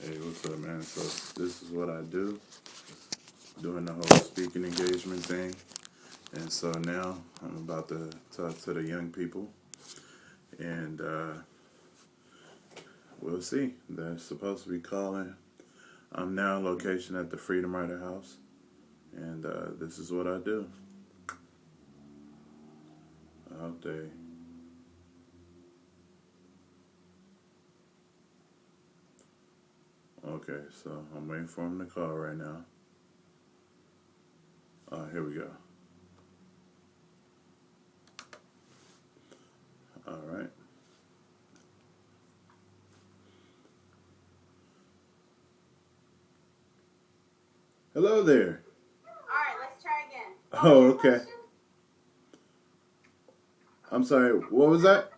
Hey, what's up, man? So this is what I do, doing the whole speaking engagement thing. And so now I'm about to talk to the young people, and we'll see. They're supposed to be calling. I'm now location at the Freedom Rider House, and this is what I do. I hope they... Okay, so I'm waiting for them to call right now. Here we go. All right. Hello there. All right, let's try again. Oh, okay. I'm sorry, what was that?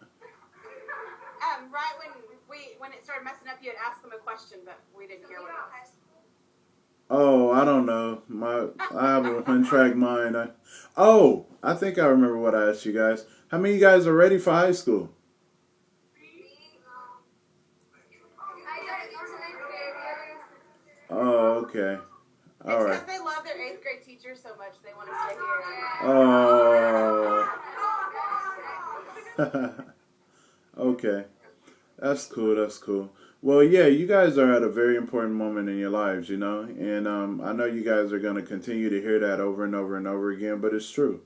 Right when it started messing up, you had asked them a question, but we didn't hear what it was. Oh, I don't know. I have a one-track mind. I think I remember what I asked you guys. How many of you guys are ready for high school? Oh, okay. All right. It's because they love their 8th grade teacher so much, they want to stay here. Oh. Okay. That's cool. That's cool. Well, yeah, you guys are at a very important moment in your lives, you know, and I know you guys are going to continue to hear that over and over and over again, but it's true.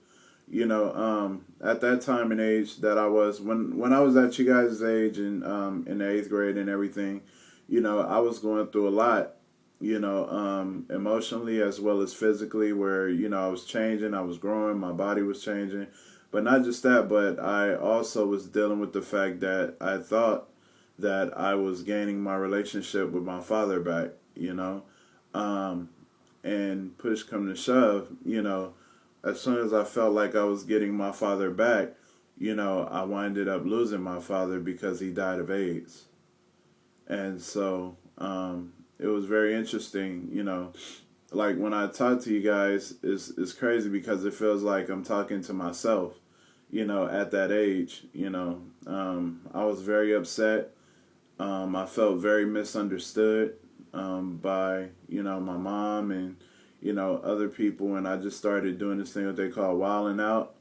You know, at that time and age that I was, when I was at you guys' age and in the 8th grade and everything, you know, I was going through a lot, you know, emotionally as well as physically, where, you know, I was changing, I was growing, my body was changing. But not just that, but I also was dealing with the fact that I thought that I was gaining my relationship with my father back, you know. And push come to shove, you know, as soon as I felt like I was getting my father back, you know, I winded up losing my father because he died of AIDS. And so it was very interesting, you know. Like when I talk to you guys, it's crazy because it feels like I'm talking to myself, you know, at that age, you know. I was very upset. I felt very misunderstood by, you know, my mom and, you know, other people. And I just started doing this thing that they call wilding out.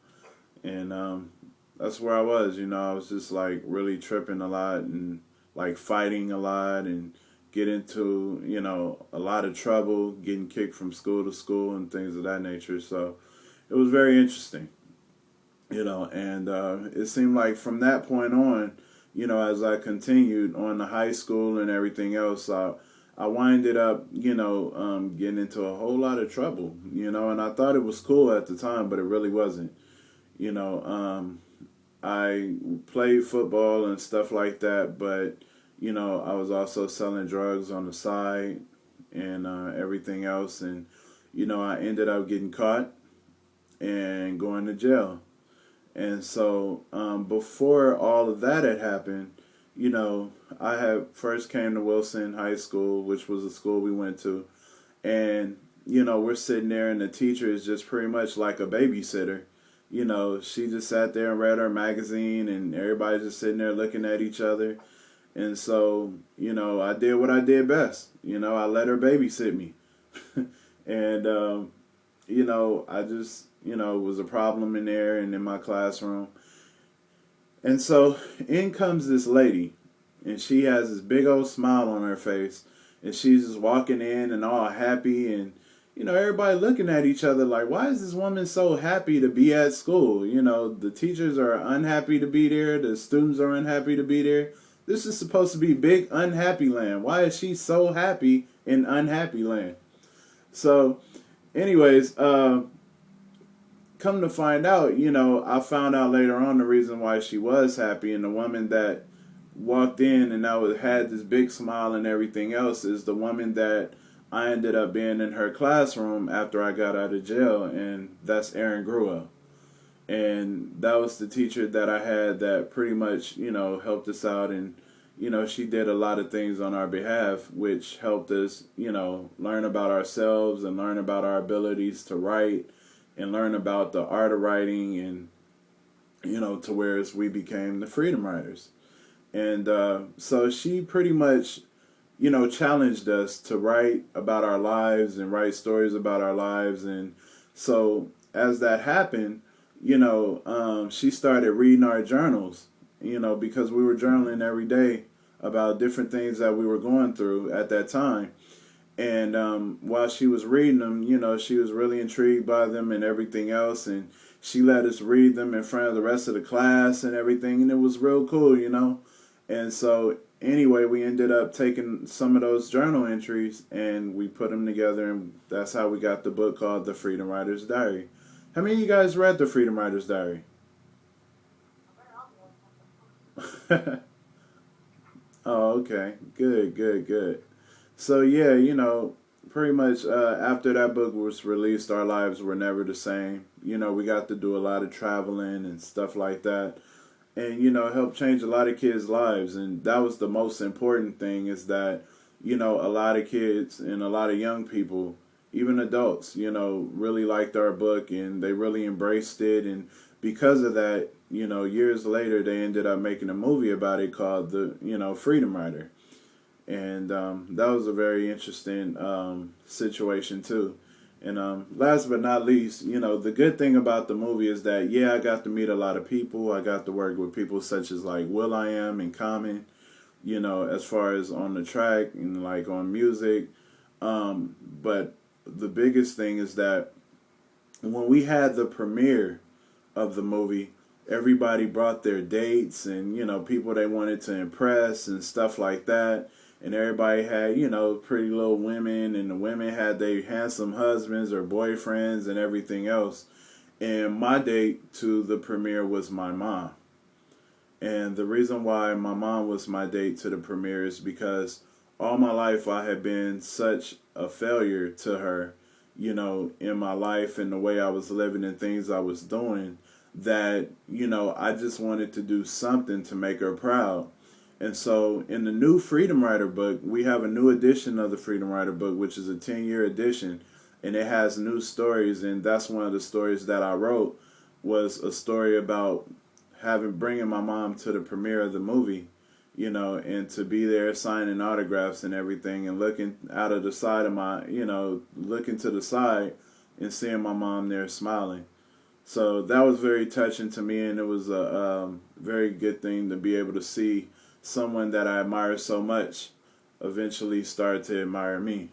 And that's where I was, you know. I was just like really tripping a lot and like fighting a lot and get into, you know, a lot of trouble, getting kicked from school to school and things of that nature. So it was very interesting, you know, and it seemed like from that point on, you know, as I continued on to high school and everything else, I winded up, you know, getting into a whole lot of trouble, you know, and I thought it was cool at the time, but it really wasn't, you know. I played football and stuff like that, but, you know, I was also selling drugs on the side and everything else, and, you know, I ended up getting caught and going to jail. And so before all of that had happened, you know, I had first came to Wilson High School, which was the school we went to. And, you know, we're sitting there and the teacher is just pretty much like a babysitter. You know, she just sat there and read her magazine and everybody's just sitting there looking at each other. And so, you know, I did what I did best. You know, I let her babysit me. And, you know, I just... you know, was a problem in there and in my classroom. And so in comes this lady, and she has this big old smile on her face, and she's just walking in and all happy, and, you know, everybody looking at each other like, why is this woman so happy to be at school? You know, the teachers are unhappy to be there, the students are unhappy to be there. This is supposed to be big unhappy land. Why is she so happy in unhappy land? So, anyways, come to find out, you know, I found out later on the reason why she was happy, and the woman that walked in and had this big smile and everything else is the woman that I ended up being in her classroom after I got out of jail, and that's Erin Gruel. And that was the teacher that I had that pretty much, you know, helped us out, and, you know, she did a lot of things on our behalf, which helped us, you know, learn about ourselves and learn about our abilities to write and learn about the art of writing, and, you know, to where we became the Freedom Riders. And so she pretty much, challenged us to write about our lives and write stories about our lives. And so as that happened, she started reading our journals, because we were journaling every day about different things that we were going through at that time. And while she was reading them, she was really intrigued by them and everything else. And she let us read them in front of the rest of the class and everything. And it was real cool. And so anyway, we ended up taking some of those journal entries and we put them together. And that's how we got the book called The Freedom Writer's Diary. How many of you guys read The Freedom Writer's Diary? Oh, okay. Good, good, good. So yeah, pretty much after that book was released, our lives were never the same. We got to do a lot of traveling and stuff like that, and help change a lot of kids' lives. And that was the most important thing, is that a lot of kids and a lot of young people, even adults, really liked our book and they really embraced it. And because of that, years later they ended up making a movie about it called the Freedom Rider. And that was a very interesting situation too. And last but not least, the good thing about the movie is that, yeah, I got to meet a lot of people. I got to work with people such as like will.i.am and Common, as far as on the track and like on music. But the biggest thing is that when we had the premiere of the movie, everybody brought their dates and, people they wanted to impress and stuff like that. And everybody had, pretty little women, and the women had their handsome husbands or boyfriends and everything else. And my date to the premiere was my mom. And the reason why my mom was my date to the premiere is because all my life I had been such a failure to her, in my life and the way I was living and things I was doing, that, I just wanted to do something to make her proud. And so in the new Freedom Rider book, we have a new edition of the Freedom Rider book, which is a 10-year edition, and it has new stories. And that's one of the stories that I wrote, was a story about bringing my mom to the premiere of the movie, and to be there signing autographs and everything, and looking out of the side of my, looking to the side and seeing my mom there smiling. So that was very touching to me, and it was a very good thing to be able to see someone that I admire so much eventually start to admire me.